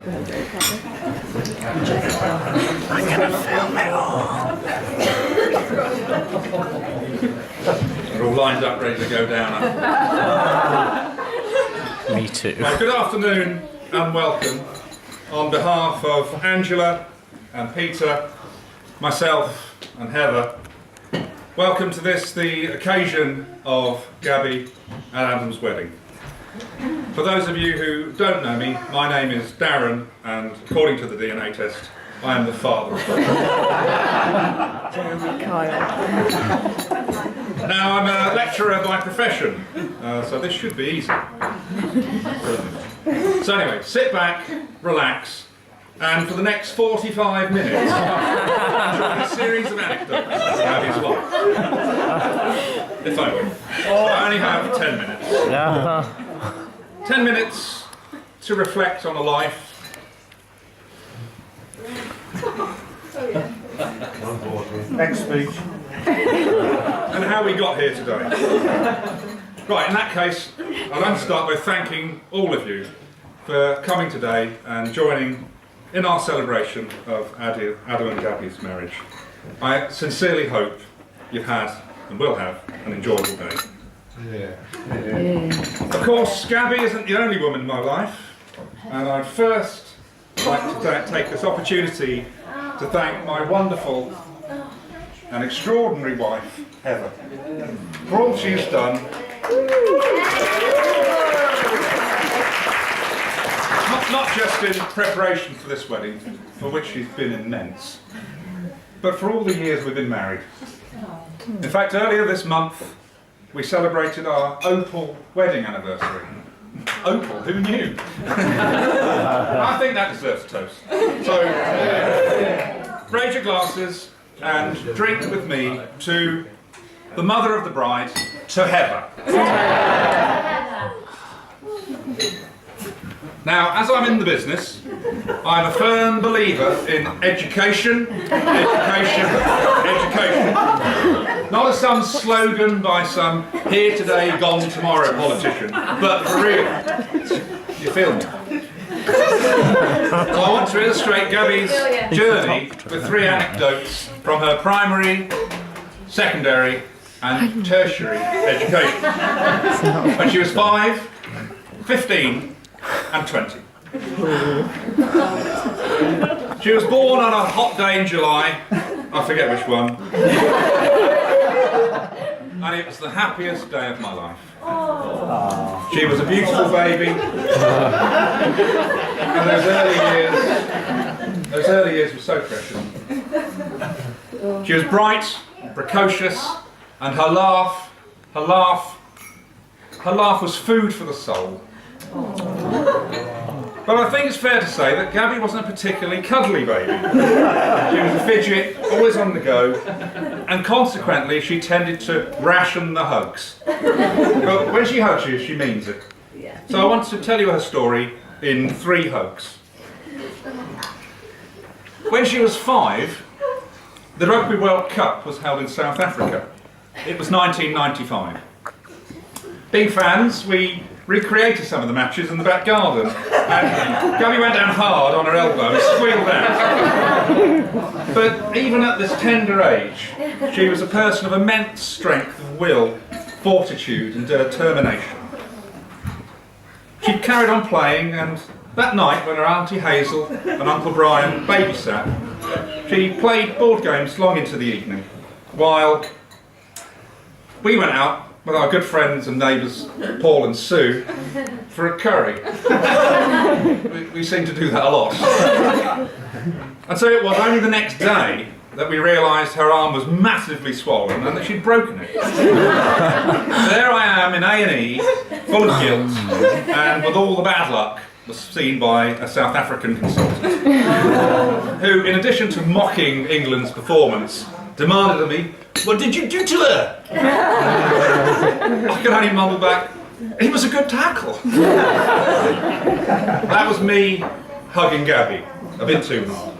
I'm gonna film it all. We're all lined up, ready to go down. Me too. Well, good afternoon and welcome. On behalf of Angela and Peter, myself and Heather, welcome to this, the occasion of Gaby and Adam's wedding. For those of you who don't know me, my name is Darren, and according to the DNA test, I am the father of Now, I'm a lecturer by profession, so this should be easy. So anyway, sit back, relax, and for the next 45 minutes, enjoy a series of anecdotes about his life. If only. I only have 10 minutes. 10 minutes to reflect on a life. Next speech. And how we got here today. Right, in that case, I'd like to start by thanking all of you for coming today and joining in our celebration of Adam and Gaby's marriage. I sincerely hope you've had and will have an enjoyable day. Of course, Gaby isn't the only woman in my life, and I'd first like to take this opportunity to thank my wonderful and extraordinary wife, Heather, for all she's done. Not just in preparation for this wedding, for which she's been immense, but for all the years we've been married. In fact, earlier this month, we celebrated our opal wedding anniversary. Opal, who knew? I think that deserves a toast. So, raise your glasses and drink with me to the mother of the bride, to Heather. Now, as I'm in the business, I'm a firm believer in education, education, education. Not as some slogan by some here today, gone tomorrow politician, but for real. You feel me? So I want to illustrate Gaby's journey with 3 anecdotes from her primary, secondary and tertiary education. When she was 5, 15 and 20. She was born on a hot day in July, I forget which one, and it was the happiest day of my life. She was a beautiful baby, and those early years were so precious. She was bright, precocious, and her laugh was food for the soul. But I think it's fair to say that Gaby wasn't a particularly cuddly baby. She was a fidget, always on the go, and consequently she tended to ration the hugs. But when she hugs you, she means it. So I want to tell you her story in 3 hugs. When she was 5, the Rugby World Cup was held in South Africa. It was 1995. Being fans, we recreated some of the matches in the back garden, and Gaby went down hard on her elbow and squealed out. But even at this tender age, she was a person of immense strength of will, fortitude and determination. She carried on playing, and that night when her Auntie Hazel and Uncle Brian babysat, she played board games long into the evening, while we went out with our good friends and neighbours Paul and Sue for a curry. We seem to do that a lot. And so it was only the next day that we realised her arm was massively swollen and that she'd broken it. There I am in A&E, full of guilt, and with all the bad luck was seen by a South African consultant, who, in addition to mocking England's performance, demanded of me, "What did you do to her?" I could only mumble back, "It was a good tackle." That was me hugging Gaby, a bit too hard.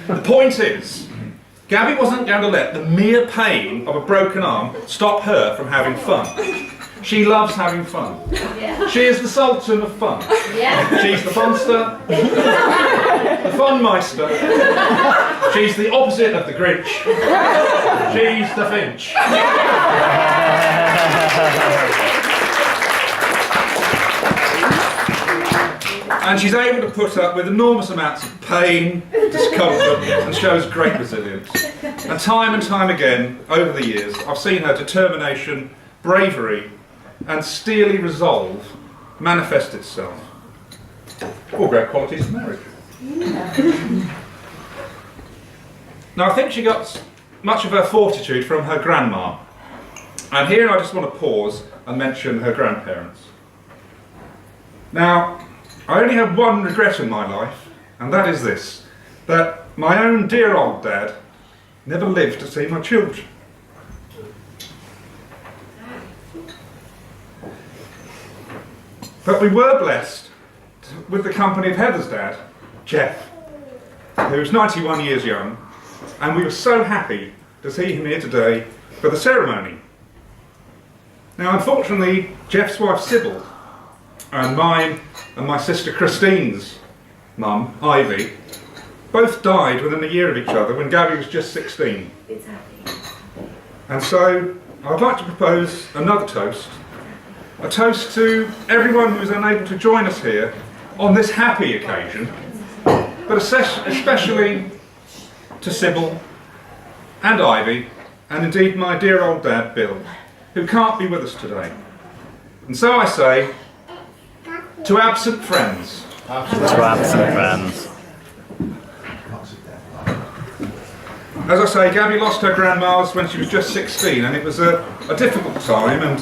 The point is, Gaby wasn't going to let the mere pain of a broken arm stop her from having fun. She loves having fun. Yeah. She is the Sultan of fun. Yeah. She's the funster, the funmeister. She's the opposite of the Grinch. She's the Finch. And she's able to put up with enormous amounts of pain, discomfort, and shows great resilience. And time again, over the years, I've seen her determination, bravery, and steely resolve manifest itself. All great qualities of marriage. Now, I think she got much of her fortitude from her grandma. And here I just want to pause and mention her grandparents. Now, I only have one regret in my life, and that is this, that my own dear old dad never lived to see my children. But we were blessed with the company of Heather's dad, Jeff, who was 91 years young, and we were so happy to see him here today for the ceremony. Now, unfortunately, Jeff's wife Sybil, and mine and my sister Christine's mum, Ivy, both died within a year of each other when Gabby was just 16. And so I'd like to propose another toast, a toast to everyone who was unable to join us here on this happy occasion, but especially to Sybil and Ivy, and indeed my dear old dad, Bill, who can't be with us today. And so I say, to absent friends. To absent friends. As I say, Gabby lost her grandmas when she was just 16, and it was a difficult time, and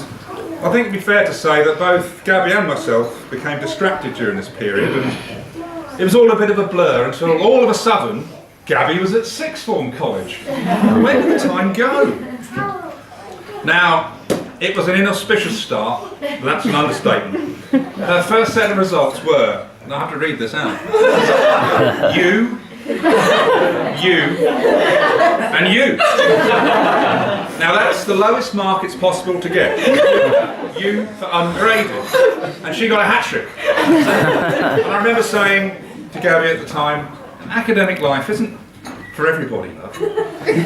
I think it'd be fair to say that both Gabby and myself became distracted during this period, and it was all a bit of a blur until all of a sudden Gabby was at sixth form college. Where did the time go? Now, it was an inauspicious start, but that's an understatement. Her first set of results were, and I have to read this out, you, and you. Now that's the lowest mark it's possible to get. You for ungraded. And she got a hat trick. And I remember saying to Gabby at the time, academic life isn't for everybody, love.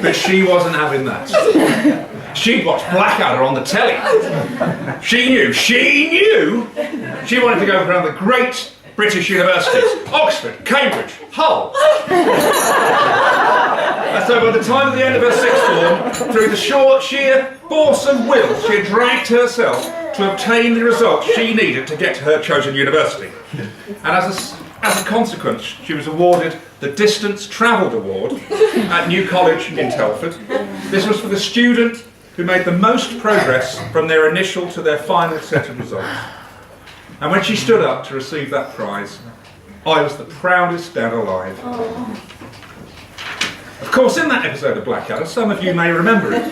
But she wasn't having that. She'd watched Blackadder on the telly. She knew. She wanted to go around the great British universities, Oxford, Cambridge, Hull. And so by the time at the end of her sixth form, through the sheer force of will, she had dragged herself to obtain the results she needed to get to her chosen university. And as a consequence, she was awarded the Distance Travelled Award at New College in Telford. This was for the student who made the most progress from their initial to their final set of results. And when she stood up to receive that prize, I was the proudest dad alive. Of course, in that episode of Blackadder, some of you may remember it,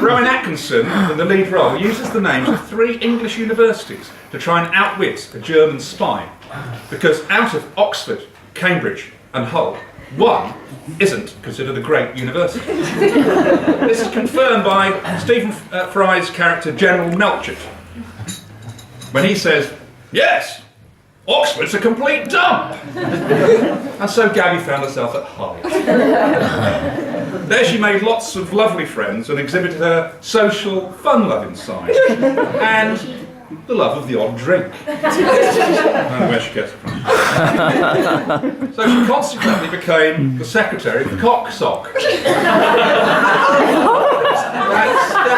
Rowan Atkinson, in the lead role, uses the names of 3 English universities to try and outwit a German spy. Because out of Oxford, Cambridge and Hull, one isn't considered a great university. This is confirmed by Stephen Fry's character, General Melchett, when he says, "Yes, Oxford's a complete dump." And so Gabby found herself at Hull. There she made lots of lovely friends and exhibited her social, fun-loving side. And the love of the odd drink. I don't know where she gets it from. So she consequently became the secretary of the Cocksock.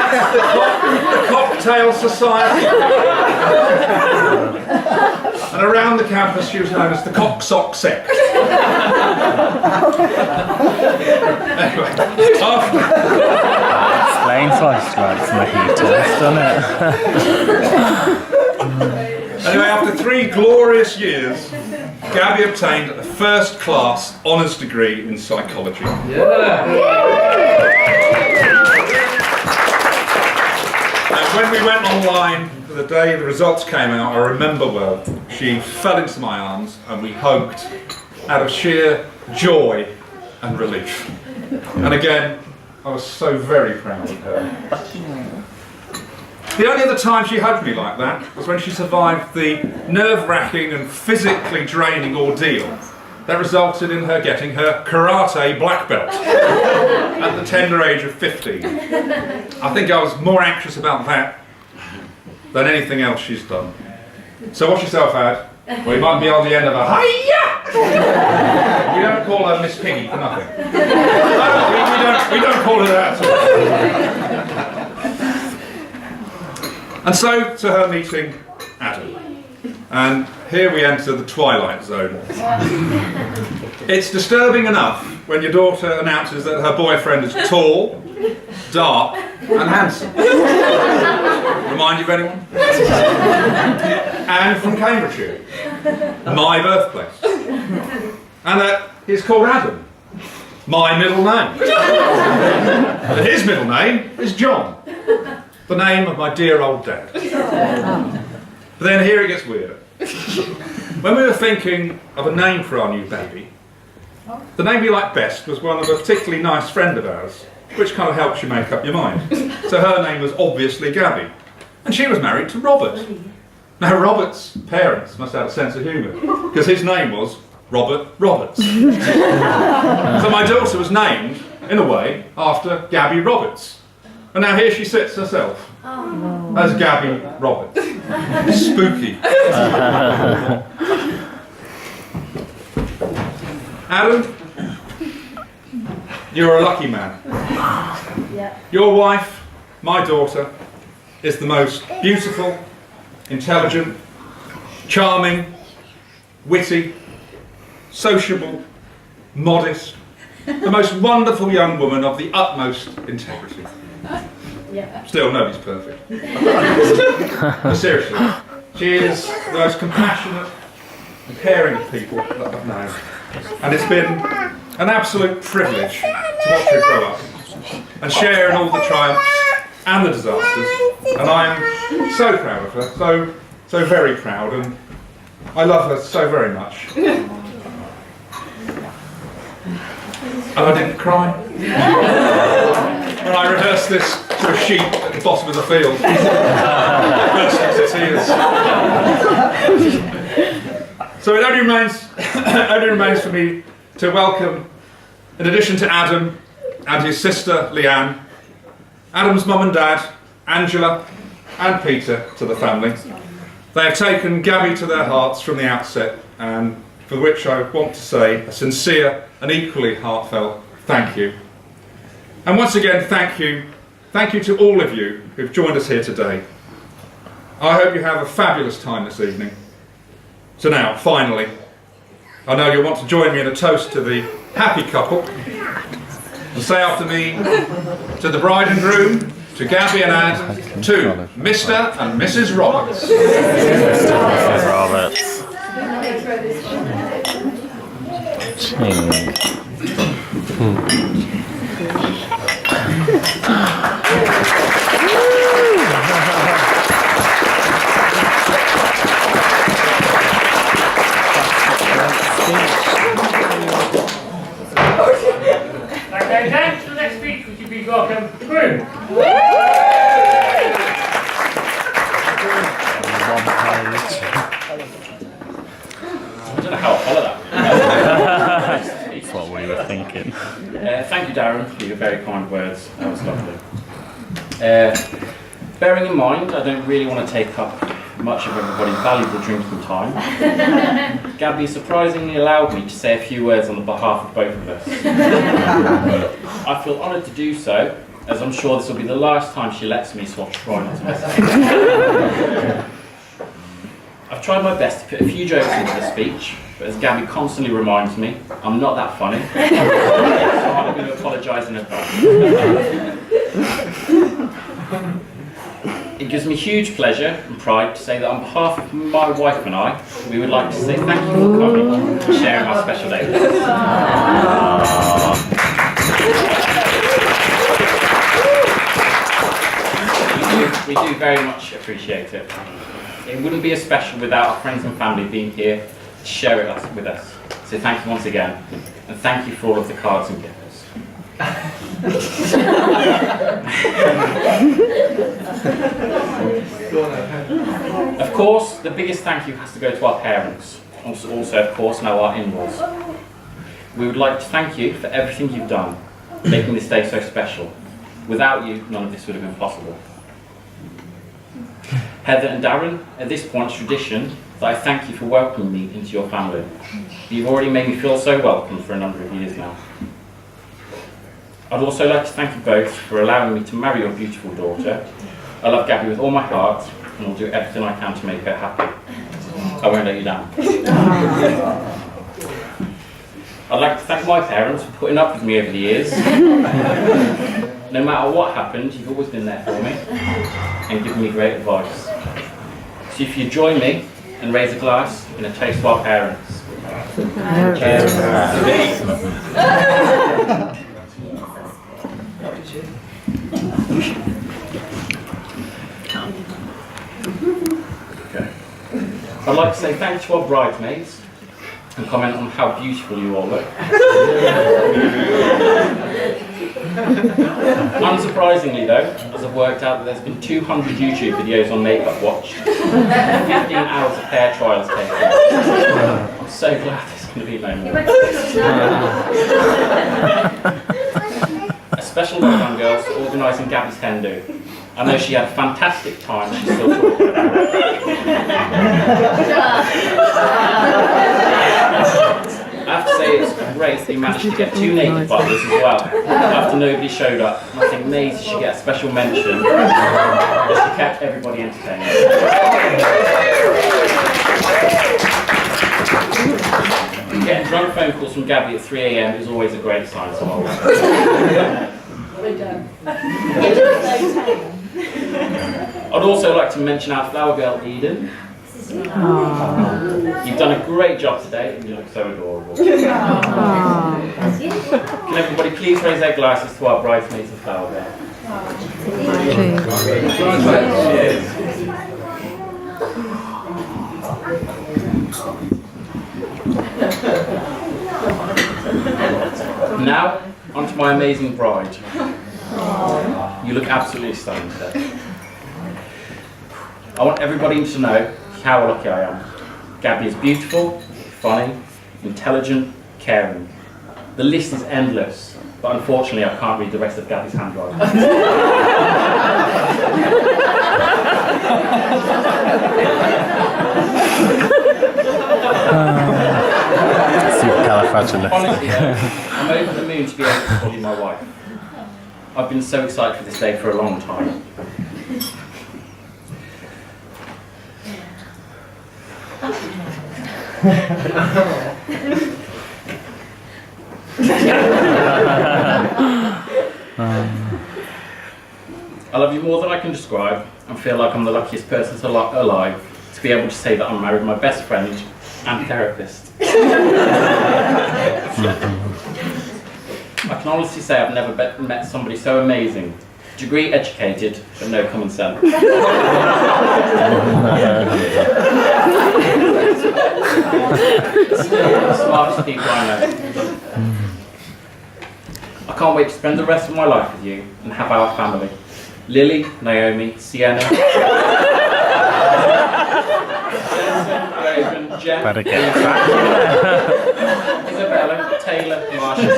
That's the Cocktail Society. And around the campus she was known as the Cocksock Sect. Anyway, Explains why she likes mojitos, doesn't it? Anyway, after 3 glorious years, Gabby obtained a first-class honours degree in psychology. And when we went online for the day the results came out, I remember well, she fell into my arms and we hugged out of sheer joy and relief. And again, I was so very proud of her. The only other time she hugged me like that was when she survived the nerve-wracking and physically draining ordeal that resulted in her getting her karate black belt at the tender age of 15. I think I was more anxious about that than anything else she's done. So watch yourself out. Well, you might be on the end of a hi-ya! We don't call her Miss Piggy for nothing. We don't call her that at all. And so to her meeting Adam. And here we enter the twilight zone. It's disturbing enough when your daughter announces that her boyfriend is tall, dark and handsome. Remind you of anyone? And from Cambridgeshire, my birthplace. And that he's called Adam, my middle name. And his middle name is John, the name of my dear old dad. But then here it gets weirder. When we were thinking of a name for our new baby, the name we liked best was one of a particularly nice friend of ours, which kind of helps you make up your mind. So her name was obviously Gaby, and she was married to Robert. Now Robert's parents must have a sense of humour, because his name was Robert Roberts. So my daughter was named, in a way, after Gaby Roberts. And now here she sits herself, as Gaby Roberts. Spooky. Adam, you're a lucky man. Your wife, my daughter, is the most beautiful, intelligent, charming, witty, sociable, modest, the most wonderful young woman of the utmost integrity. Still, nobody's perfect. But seriously, she is the most compassionate and caring of people that I've known. And it's been an absolute privilege to watch her grow up and share in all the triumphs and the disasters. And I am so proud of her, so very proud, and I love her so very much. And I didn't cry when I rehearsed this to a sheep at the bottom of the field. Burst into tears. So it only remains for me to welcome, in addition to Adam and his sister Leanne, Adam's mum and dad, Angela and Peter, to the family. They have taken Gaby to their hearts from the outset, and for which I want to say a sincere and equally heartfelt thank you. And once again, thank you to all of you who've joined us here today. I hope you have a fabulous time this evening. So now, finally, I know you'll want to join me in a toast to the happy couple, and say after me, to the bride and groom, to Gaby and Ad, to Mr. and Mrs. Roberts. Mrs. Roberts. Ching. Okay, then, to the next speech, would you please welcome the groom? I don't know how I'll follow that. That's what we were thinking. Thank you, Darren, for your very kind words. That was lovely. Bearing in mind, I don't really want to take up much of everybody's valuable drinking time, Gaby surprisingly allowed me to say a few words on the behalf of both of us. I feel honoured to do so, as I'm sure this will be the last time she lets me, so I'll try not to mess it up. I've tried my best to put a few jokes into the speech, but as Gaby constantly reminds me, I'm not that funny, so I'm going to apologise in advance. It gives me huge pleasure and pride to say that on behalf of my wife and I, we would like to say thank you for coming and sharing our special day with us. We do very much appreciate it. It wouldn't be as special without our friends and family being here to share it with us. So thank you once again, and thank you for all of the cards and gifts. Of course, the biggest thank you has to go to our parents, also of course now our in-laws. We would like to thank you for everything you've done, making this day so special. Without you, none of this would have been possible. Heather and Darren, at this point it's tradition that I thank you for welcoming me into your family. You've already made me feel so welcome for a number of years now. I'd also like to thank you both for allowing me to marry your beautiful daughter. I love Gaby with all my heart and will do everything I can to make her happy. I won't let you down. I'd like to thank my parents for putting up with me over the years. No matter what happened, you've always been there for me and given me great advice. So if you join me and raise a glass in a toast to our parents. Cheers. Okay. I'd like to say thanks to our bridesmaids and comment on how beautiful you all look. Unsurprisingly though, as I've worked out that there's been 200 YouTube videos on makeup watched, 15 hours of hair trials taken. I'm so glad there's going to be no more. A special well done, girls, for organising Gaby's hen do. I know she had a fantastic time, she's still talking about it. I have to say it's great that you managed to get 2 naked butlers as well, after nobody showed up. And I think Maisie should get a special mention, as she kept everybody entertained. Getting drunk phone calls from Gaby at 3 AM is always a great sign, so I'll I'd also like to mention our flower girl, Eden. You've done a great job today and you look so adorable. Can everybody please raise their glasses to our bridesmaids and flower girl? Cheers. Now, onto my amazing bride. You look absolutely stunning today. I want everybody to know how lucky I am. Gaby is beautiful, funny, intelligent, caring. The list is endless, but unfortunately I can't read the rest of Gaby's handwriting. Honestly though, I'm over the moon to be able to call you my wife. I've been so excited for this day for a long time. I love you more than I can describe and feel like I'm the luckiest person alive to be able to say that I'm married to my best friend and therapist. I can honestly say I've never met somebody so amazing. Degree educated, but no common sense. The smartest people I know. I can't wait to spend the rest of my life with you and have our family. Lily, Naomi, Sienna, Logan, Jeff, Isabella, Taylor, Marsha,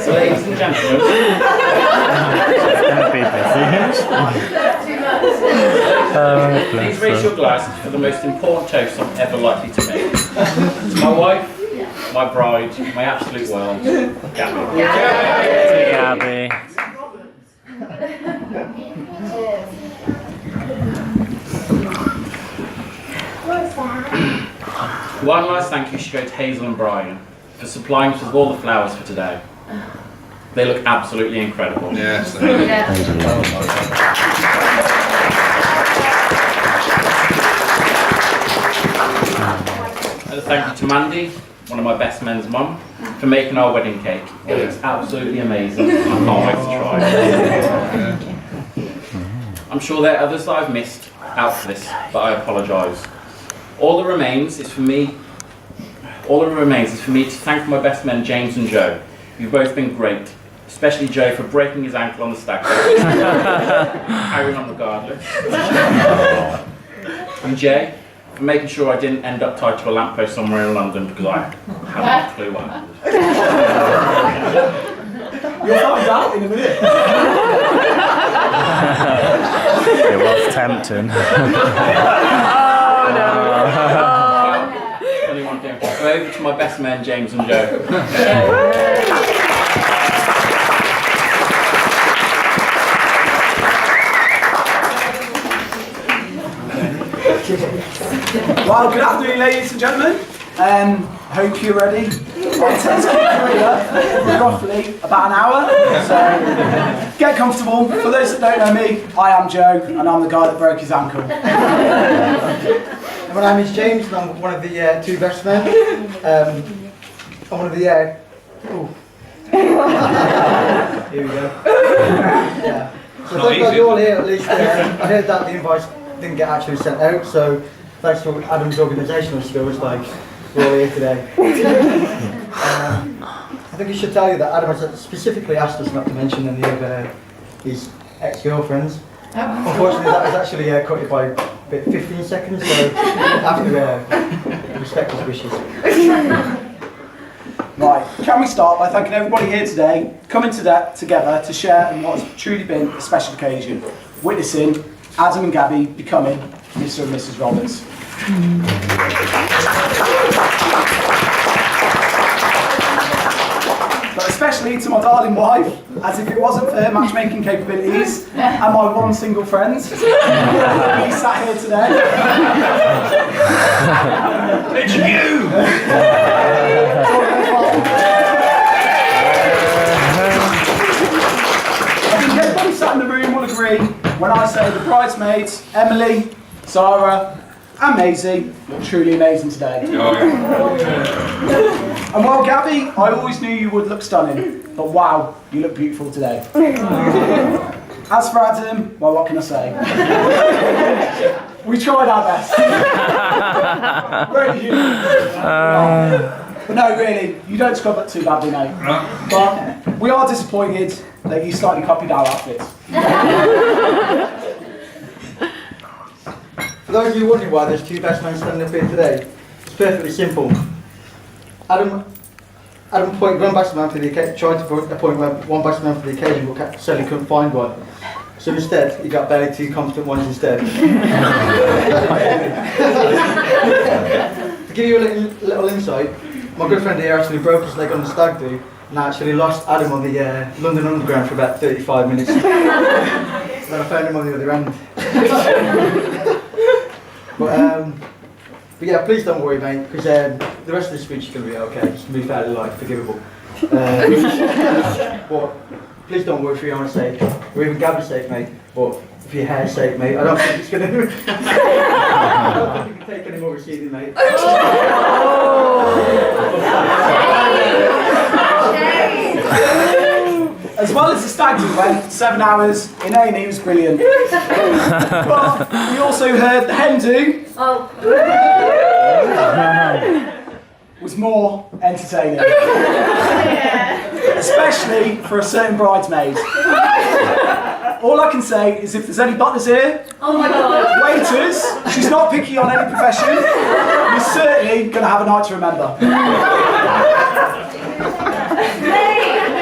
So ladies and gentlemen, please raise your glasses for the most important toast I'm ever likely to make. To my wife, my bride, my absolute world, Gaby. Gaby. One last thank you should go to Hazel and Brian for supplying us with all the flowers for today. They look absolutely incredible. Yes. And a thank you to Mandy, one of my best men's mum, for making our wedding cake. It looks absolutely amazing. I can't wait to try it. I'm sure there are others that I've missed out for this, but I apologise. All that remains is for me All that remains is for me to thank my best men, James and Joe. You've both been great, especially Joe for breaking his ankle on the stag do, carrying on regardless. And Jay, for making sure I didn't end up tied to a lamppost somewhere in London because I had no clue what happened. You'll find out in a minute. It was tempting. Anyone can go over to my best men, James and Joe. Well, good afternoon, ladies and gentlemen. Hope you're ready. It takes roughly about an hour, so get comfortable. For those that don't know me, I am Joe, and I'm the guy that broke his ankle. My name is James, and I'm one of the two best men. I'm one of the. Here we go. Yeah. So thank God you're all here at least. I heard that the invites didn't get actually sent out, so thanks for Adam's organisational skills. Like we're all here today. I think I should tell you that Adam has specifically asked us not to mention any of his ex-girlfriends. Unfortunately, that was actually cut it by 15 seconds, so I have to respect his wishes. Right, can we start by thanking everybody here today, coming together to share in what has truly been a special occasion, witnessing Adam and Gaby becoming Mr. and Mrs. Roberts. But especially to my darling wife, as if it wasn't for her matchmaking capabilities and my one single friend, he sat here today. It's you! I think everybody sat in the room will agree when I say the bridesmaids, Emily, Sarah and Maisie, look truly amazing today. And while Gaby, I always knew you would look stunning, but wow, you look beautiful today. As for Adam, well, what can I say? We tried our best. Very But no, really, you don't scrub it too badly, mate. But we are disappointed that you slightly copied our outfits. For those of you wondering why there's two best men standing up here today, it's perfectly simple. Adam appointed one best man for the occasion, tried to appoint one best man for the occasion, but sadly couldn't find one. So instead, he got barely two competent ones instead. To give you a little insight, my good friend here actually broke his leg on the stag do, and I actually lost Adam on the London Underground for about 35 minutes. Then I found him on the other end. But yeah, please don't worry, mate, because the rest of the speech is going to be okay. It's going to be fairly light, forgivable. But please don't worry for your own sake, or even Gaby's sake, mate. But for your hair's sake, mate, I don't think it's going to. I don't think you can take any more receiving, mate. As well as the stag do went, 7 hours in A&E was brilliant. But we also heard the hen do was more entertaining. Especially for a certain bridesmaid. All I can say is if there's any butlers here, oh my God, waiters, she's not picky on any profession, you're certainly going to have a night to remember.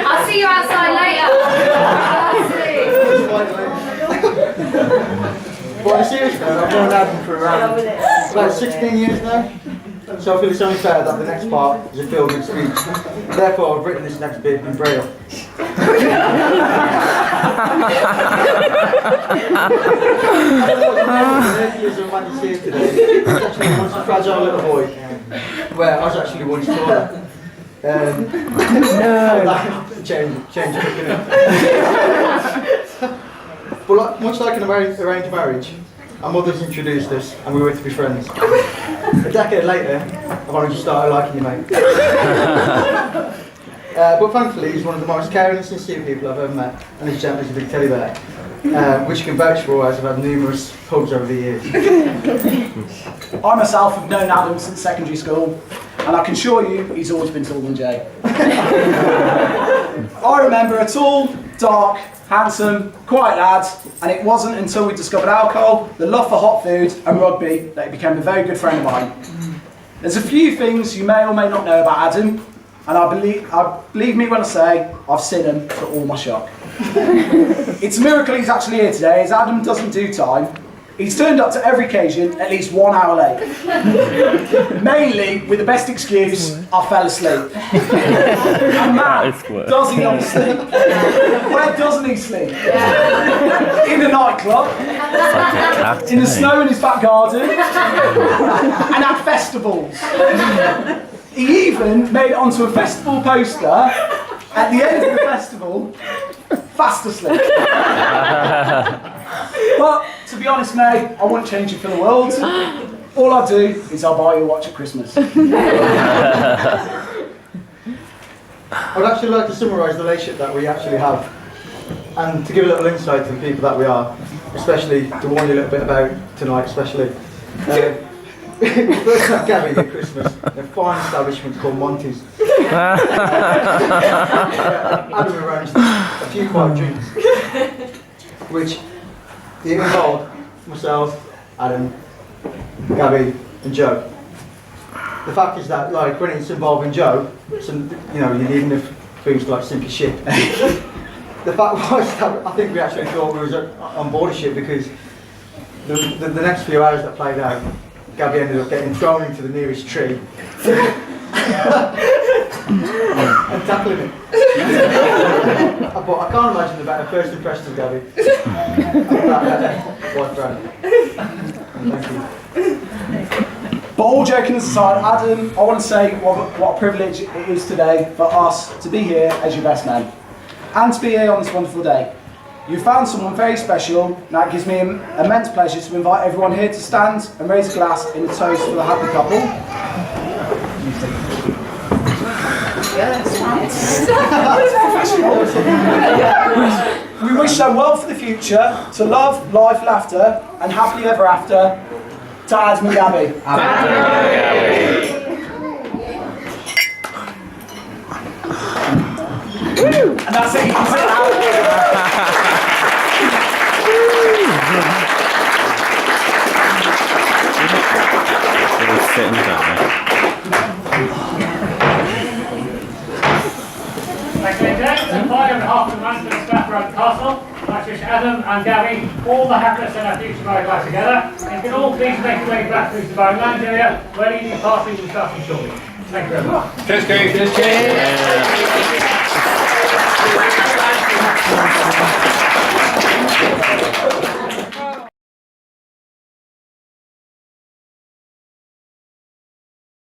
I'll see you outside later. But on a serious note, I've known Adam for around about 16 years now, so I feel it's only fair that the next part is a feel-good speech. Therefore, I've written this next bit in Braille. Years of man here today. It's actually once a fragile little boy, where I was actually once taller. Change quick, innit? But much like an arranged marriage, our mothers introduced us and we were to be friends. A decade later, I've only just started liking you, mate. But thankfully, he's one of the most caring and sincere people I've ever met, and he's gentle as a big teddy bear, which you can vouch for as I've had numerous hugs over the years. I myself have known Adam since secondary school, and I can assure you he's always been taller than Jay. I remember a tall, dark, handsome, quiet lad, and it wasn't until we discovered alcohol, the love for hot food and rugby that he became a very good friend of mine. There's a few things you may or may not know about Adam, and I believe me when I say I've seen him for all my shock. It's a miracle he's actually here today, as Adam doesn't do time. He's turned up to every occasion at least 1 hour late. Mainly with the best excuse, I fell asleep. And man, does he not sleep? Where doesn't he sleep? In a nightclub, in the snow in his back garden, and at festivals. He even made it onto a festival poster at the end of the festival, fast asleep. But to be honest, mate, I wouldn't change it for the world. All I do is I'll buy you a watch at Christmas. I'd actually like to summarise the relationship that we actually have, and to give a little insight to the people that we are, especially to warn you a little bit about tonight, especially. We first met Gabby at Christmas in a fine establishment called Monty's. Adam arranged a few quiet drinks, which involved myself, Adam, Gabby, and Joe. The fact is that, like, when it's involving Joe, you're leaving the things like sink a ship. The fact was that I think we actually thought we was on board a ship, because the next few hours that played out, Gabby ended up getting thrown into the nearest tree and tackling it. But I can't imagine the better first impression of Gabby. Boyfriend. Thank you. But all joking aside, Adam, I want to say what a privilege it is today for us to be here as your best man, and to be here on this wonderful day. You found someone very special, and that gives me immense pleasure to invite everyone here to stand and raise a glass in a toast for the happy couple. We wish them well for the future, to love, life, laughter, and happily ever after, to Adam and Gaby. And that's it, you can sit down. Sitting down. Thank you, James. And on behalf of the management staff around the castle, I'd like to wish Adam and Gaby all the happiness in our future married life together. And you can all please make your way back through the Bone Lounge area, where you can pass through the starting shortly. Thank you very much. Cheers, Keith. Cheers, cheers.